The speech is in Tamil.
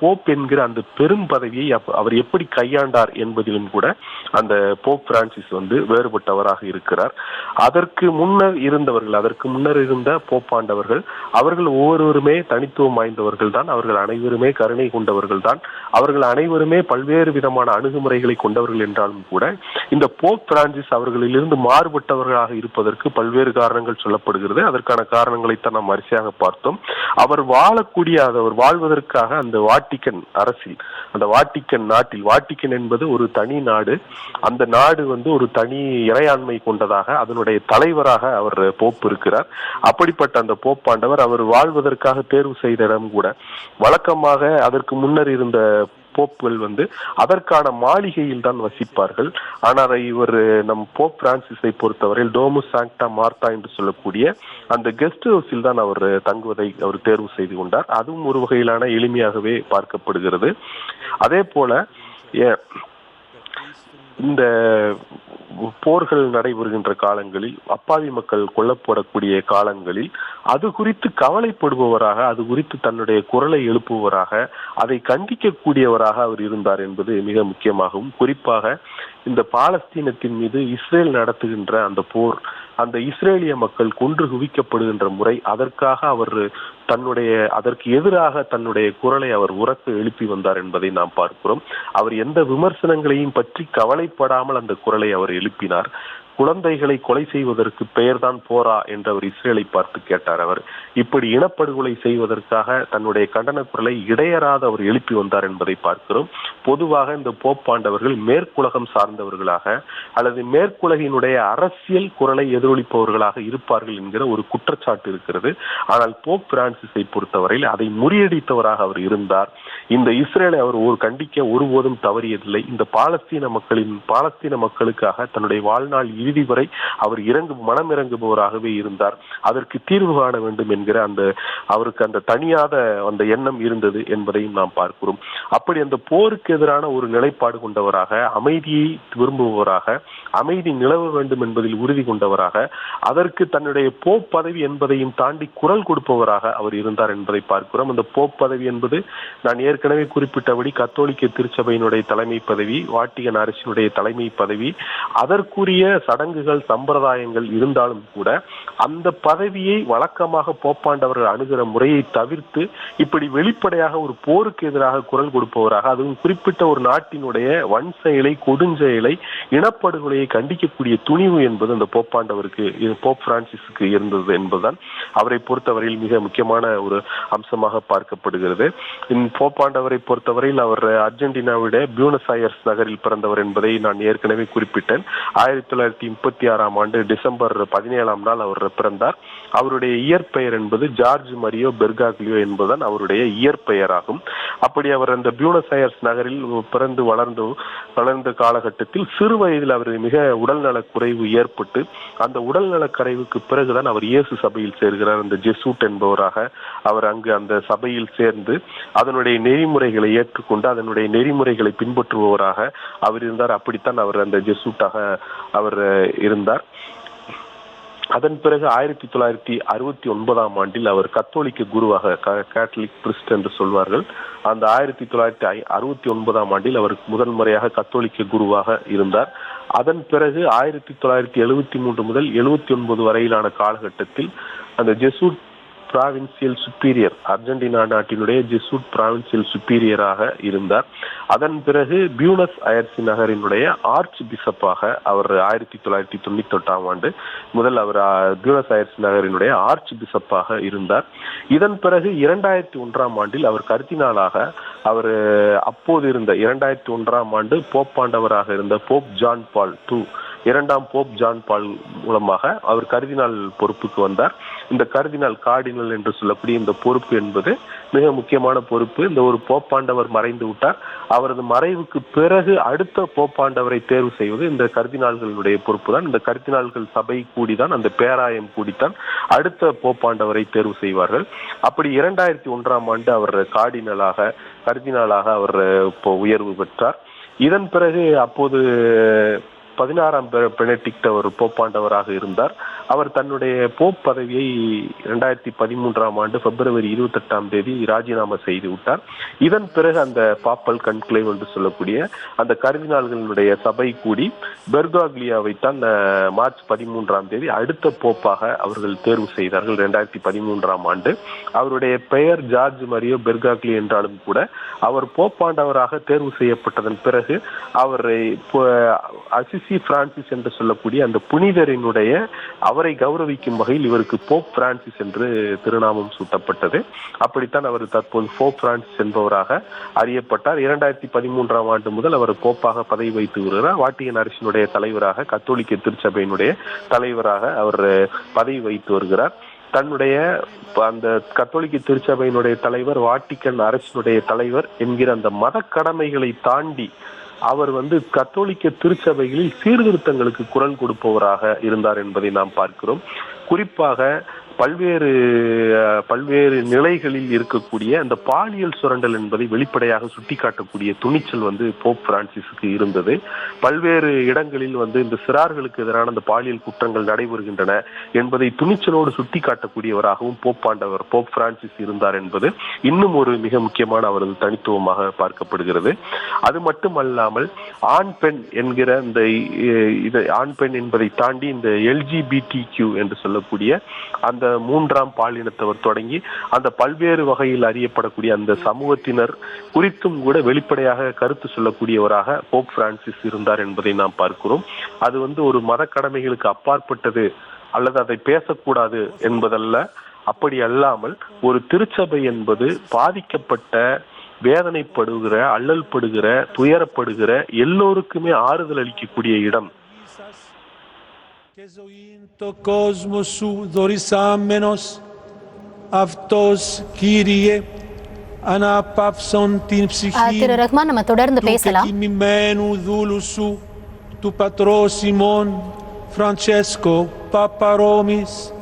போப் என்கிற அந்த பெரும் பதவியை அவர் எப்படி கையாண்டார் என்பதிலும் கூட அந்த போப் பிரான்சிஸ் வேறுபட்டவராக இருக்கிறார். அதற்கு முன்னர் இருந்த போப்பாண்டவர்கள் அவர்கள் ஒவ்வொருவருமே தனித்துவம் வாய்ந்தவர்கள் தான். அவர்கள் அனைவருமே கருணை கொண்டவர்கள் தான். அவர்கள் அனைவருமே பல்வேறு விதமான அணுகுமுறைகளை கொண்டவர்கள் என்றாலும் கூட இந்த போப் பிரான்சிஸ் அவர்களிலிருந்து மாறுபட்டவர்களாக இருப்பதற்கு பல்வேறு காரணங்கள் சொல்லப்படுகிறது. அதற்கான காரணங்களைத்தான் நாம் வரிசையாக பார்த்தோம். அவர் வாழ்வதற்காக அந்த வாட்டிக்கன் அரசில், அந்த வாட்டிக்கன் நாட்டில், வாட்டிக்கன் என்பது ஒரு தனி நாடு, அந்த நாடு ஒரு தனி இறையாண்மை கொண்டதாக அதனுடைய தலைவராக அவர் போப் இருக்கிறார். அப்படிப்பட்ட அந்த போப்பாண்டவர் அவர் வாழ்வதற்காக தேர்வு செய்த இடம் கூட வழக்கமாக அதற்கு முன்னர் இருந்த போப்புகள் அதற்கான மாளிகையில் தான் வசிப்பார்கள். ஆனால் இவர் நம் போப் பிரான்சிஸை பொறுத்தவரையில் டோமுஸ் சாங்டா மார்த்தா என்று சொல்லக்கூடிய அந்த கெஸ்ட் ஹவுஸில் தான் அவர் தங்குவதை அவர் தேர்வு செய்து கொண்டார். அதுவும் ஒரு வகையிலான எளிமையாகவே பார்க்கப்படுகிறது. அதே போல இந்த போர்கள் நடைபெறுகின்ற காலங்களில், அப்பாவி மக்கள் கொல்லப்படக்கூடிய காலங்களில் அது குறித்து கவலைப்படுபவராக, அது குறித்து தன்னுடைய குரலை எழுப்புவராக, அதை கண்டிக்கக்கூடியவராக அவர் இருந்தார் என்பது மிக முக்கியமாகவும், குறிப்பாக இந்த பாலஸ்தீனத்தின் மீது இஸ்ரேல் நடத்துகின்ற அந்த போர், அந்த இஸ்ரேலிய மக்கள் கொன்று குவிக்கப்படுகின்ற முறை, அதற்காக அவர் அதற்கு எதிராக தன்னுடைய குரலை அவர் உரக்க எழுப்பி வந்தார் என்பதை நாம் பார்க்கிறோம். அவர் எந்த விமர்சனங்களையும் பற்றி கவலைப்படாமல் அந்த குரலை அவர் எழுப்பினார். குழந்தைகளை கொலை செய்வதற்கு பெயர்தான் போரா என்று அவர் இஸ்ரேலை பார்த்து கேட்டார். அவர் இப்படி இனப்படுகொலை செய்வதற்காக தன்னுடைய கண்டன குரலை இடையறாத அவர் எழுப்பி வந்தார் என்பதை பார்க்கிறோம். பொதுவாக இந்த போப்பாண்டவர்கள் மேற்குலகம் சார்ந்தவர்களாக அல்லது மேற்குலகினுடைய அரசியல் குரலை எதிரொலிப்பவர்களாக இருப்பார்கள் என்கிற ஒரு குற்றச்சாட்டு இருக்கிறது. ஆனால் போப் பிரான்சிஸை பொறுத்தவரையில் அதை முறியடித்தவராக அவர் இருந்தார். இந்த இஸ்ரேலை அவர் கண்டிக்க ஒருபோதும் தவறியதில்லை. இந்த பாலஸ்தீன மக்களுக்காக தன்னுடைய வாழ்நாள் இறுதி வரை அவர் மனம் இறங்குபவராகவே இருந்தார். அதற்கு தீர்வு காண வேண்டும் என்கிற அவருக்கு அந்த தனியாத அந்த எண்ணம் இருந்தது என்பதையும் நாம் பார்க்கிறோம். அப்படி அந்த போருக்கு எதிரான ஒரு நிலைப்பாடு கொண்டவராக, அமைதியை விரும்புபவராக, அமைதி நிலவ வேண்டும் என்பதில் உறுதி கொண்டவராக, அதற்கு தன்னுடைய போப் பதவி என்பதையும் தாண்டி குரல் கொடுப்பவராக அவர் இருந்தார் என்பதை பார்க்கிறோம். அந்த போப் பதவி என்பது நான் ஏற்கனவே குறிப்பிட்டபடி கத்தோலிக்க திருச்சபையினுடைய தலைமை பதவி, வாட்டிகன் அரசினுடைய தலைமை பதவி, அதற்குரிய சடங்குகள் சம்பிரதாயங்கள் இருந்தாலும் கூட அந்த பதவியை வழக்கமாக போப்பாண்டவர்கள் அணுகிற முறையை தவிர்த்து இப்படி வெளிப்படையாக ஒரு போருக்கு எதிராக குரல் கொடுப்பவராக, அதுவும் குறிப்பிட்ட ஒரு நாட்டினுடைய வன் செயலை, கொடுஞ்செயலை, இனப்படுகொலையை கண்டிக்கக்கூடிய துணிவு என்பது அந்த போப் பிரான்சிஸுக்கு இருந்தது என்பதுதான் அவரை பொறுத்தவரையில் மிக முக்கியமான ஒரு அம்சமாக பார்க்கப்படுகிறது. போப்பாண்டவரை பொறுத்தவரையில் அவர் அர்ஜென்டினாவுடைய பியூனஸ் அயர்ஸ் நகரில் பிறந்தவர் என்பதை நான் ஏற்கனவே குறிப்பிட்டேன். 1936 ஆண்டு டிசம்பர் 17 அவர் பிறந்தார். அவருடைய இயற்பெயர் என்பது ஜார்ஜ் மரியோ பெர்காக்லியோ என்பதுதான் அவருடைய இயற்பெயராகும். அப்படி அவர் அந்த பியூனஸ் அயர்ஸ் நகரில் பிறந்து வளர்ந்த காலகட்டத்தில் சிறு வயதில் அவர் மிக உடல்நலக் குறைவு ஏற்பட்டு, அந்த உடல்நலக் குறைவுக்கு பிறகுதான் அவர் இயேசு சபையில் சேர்கிறார். அந்த ஜெசூட் என்பவராக அவர் அங்கு அந்த சபையில் சேர்ந்து அதனுடைய நெறிமுறைகளை ஏற்றுக்கொண்டு அதனுடைய நெறிமுறைகளை பின்பற்றுபவராக அவர் இருந்தார். அப்படித்தான் அவர் அந்த ஜெசூட்டாக அவர் இருந்தார். அதன் பிறகு 1969 ஆண்டில் அவர் கத்தோலிக்க குருவாக, கேத்தலிக் பிரிஸ்ட் என்று சொல்வார்கள், அந்த 1969 ஆண்டில் அவர் முதல் முறையாக கத்தோலிக்க குருவாக இருந்தார். அதன் பிறகு 1973 முதல் 79 வரையிலான காலகட்டத்தில் அந்த ஜெசூட் பிராவின்சியல் சுப்பீரியர், அர்ஜென்டினா நாட்டினுடைய ஜெசூட் பிராவின்சியல் சுப்பீரியராக இருந்தார். அதன் பிறகு பியூனஸ் அயர்ஸ் நகரினுடைய ஆர்ச் பிஷப்பாக அவர் 1998 ஆண்டு முதல் அவர் பியூனஸ் அயர்ஸ் நகரினுடைய ஆர்ச் பிஷப்பாக இருந்தார். இதன் பிறகு 2001 ஆண்டில் அவர் கர்தினாலாக, அவர் அப்போது இருந்த 2001 ஆண்டு போப்பாண்டவராக இருந்த போப் ஜான் பால் இரண்டாம் போப் ஜான் பால் மூலமாக அவர் கர்தினால் பொறுப்புக்கு வந்தார். இந்த கர்தினால், கார்டினல் என்று சொல்லக்கூடிய இந்த பொறுப்பு என்பது மிக முக்கியமான பொறுப்பு. இந்த ஒரு போப்பாண்டவர் மறைந்து விட்டார். அவரது மறைவுக்கு பிறகு அடுத்த போப்பாண்டவரை தேர்வு செய்வது இந்த கர்தினால்களுடைய பொறுப்பு தான். இந்த கர்தினால்கள் சபை கூடிதான், அந்த பேராயம் கூடித்தான் அடுத்த போப்பாண்டவரை தேர்வு செய்வார்கள். அப்படி 2001 ஆண்டு அவர் கர்தினாலாக அவர் உயர்வு பெற்றார். இதன் பிறகு அப்போது 16ஆம் பெனடிக்ட் அவர் போப்பாண்டவராக இருந்தார். அவர் தன்னுடைய போப் பதவியை 2013ஆம் ஆண்டு பிப்ரவரி 28ஆம் தேதி ராஜினாமா செய்து விட்டார். இதன் பிறகு அந்த பாப்பல் கன்க்ளேவ் என்று சொல்லக்கூடிய அந்த கர்தினால்களுடைய சபை கூடி பெர்காக்லியாவை தான் மார்ச் 13ஆம் தேதி அடுத்த போப்பாக அவர்கள் தேர்வு செய்தார்கள் 2013ஆம் ஆண்டு. அவருடைய பெயர் ஜார்ஜ் மரியோ பெர்காக்லி என்றாலும் கூட அவர் போப்பாண்டவராக தேர்வு செய்யப்பட்டதன் பிறகு அவரை அசிசி பிரான்சிஸ் என்று சொல்லக்கூடிய அந்த புனிதரினுடைய அவரை கௌரவிக்கும் வகையில் இவருக்கு போப் பிரான்சிஸ் என்று திருநாமம் சூட்டப்பட்டது. அப்படித்தான் அவர் தற்போது போப் பிரான்சிஸ் என்பவராக அறியப்பட்டார். 2013ஆம் ஆண்டு முதல் அவர் போப்பாக பதவி வைத்து வருகிறார். வாட்டிகன் அரசினுடைய தலைவராக, கத்தோலிக்க திருச்சபையினுடைய தலைவராக அவர் பதவி வைத்து வருகிறார். தன்னுடைய அந்த கத்தோலிக்க திருச்சபையினுடைய தலைவர், வாட்டிகன் அரசினுடைய தலைவர் என்கிற அந்த மத கடமைகளை தாண்டி அவர் கத்தோலிக்க திருச்சபைகளில் சீர்திருத்தங்களுக்கு குரல் கொடுப்பவராக இருந்தார் என்பதை நாம் பார்க்கிறோம். குறிப்பாக பல்வேறு நிலைகளில் இருக்கக்கூடிய அந்த பாலியல் சுரண்டல் என்பதை வெளிப்படையாக சுட்டிக்காட்டக்கூடிய துணிச்சல் போப் பிரான்சிஸுக்கு இருந்தது. பல்வேறு இடங்களில் இந்த சிறார்களுக்கு எதிரான அந்த பாலியல் குற்றங்கள் நடைபெறுகின்றன என்பதை துணிச்சலோடு சுட்டிக்காட்டக்கூடியவராகவும் போப் பிரான்சிஸ் இருந்தார் என்பது இன்னும் ஒரு மிக முக்கியமான அவரது தனித்துவமாக பார்க்கப்படுகிறது. அது மட்டுமல்லாமல் ஆண் பெண் என்கிற இந்த ஆண் பெண் என்பதை தாண்டி இந்த LGBTQ என்று சொல்லக்கூடிய அந்த மூன்றாம் பாலினத்தவர் தொடங்கி அந்த பல்வேறு வகையில் அறியப்படக்கூடிய அந்த சமூகத்தினர் குறித்தும் கூட வெளிப்படையாக கருத்து சொல்லக்கூடியவராக போப் பிரான்சிஸ் இருந்தார் என்பதை நாம் பார்க்கிறோம். அது ஒரு மத கடமைகளுக்கு அப்பாற்பட்டது அல்லது அதை பேசக்கூடாது என்பதல்ல. அப்படி அல்லாமல் ஒரு திருச்சபை என்பது பாதிக்கப்பட்ட, வேதனைப்படுகிற, அல்லல்படுகிற, துயரப்படுகிற எல்லோருக்குமே ஆறுதல் அளிக்கக்கூடிய இடம். Και ζωήν το κόσμο σου δωρησάμενος, αυτός Κύριε αναπαύσον την ψυχή திரு ரஹ்மான், நம்ம தொடர்ந்து του பேசலாம். κεκοιμημένου δούλου σου, του πατρός ημών Φραντσέσκο Παπαρόμης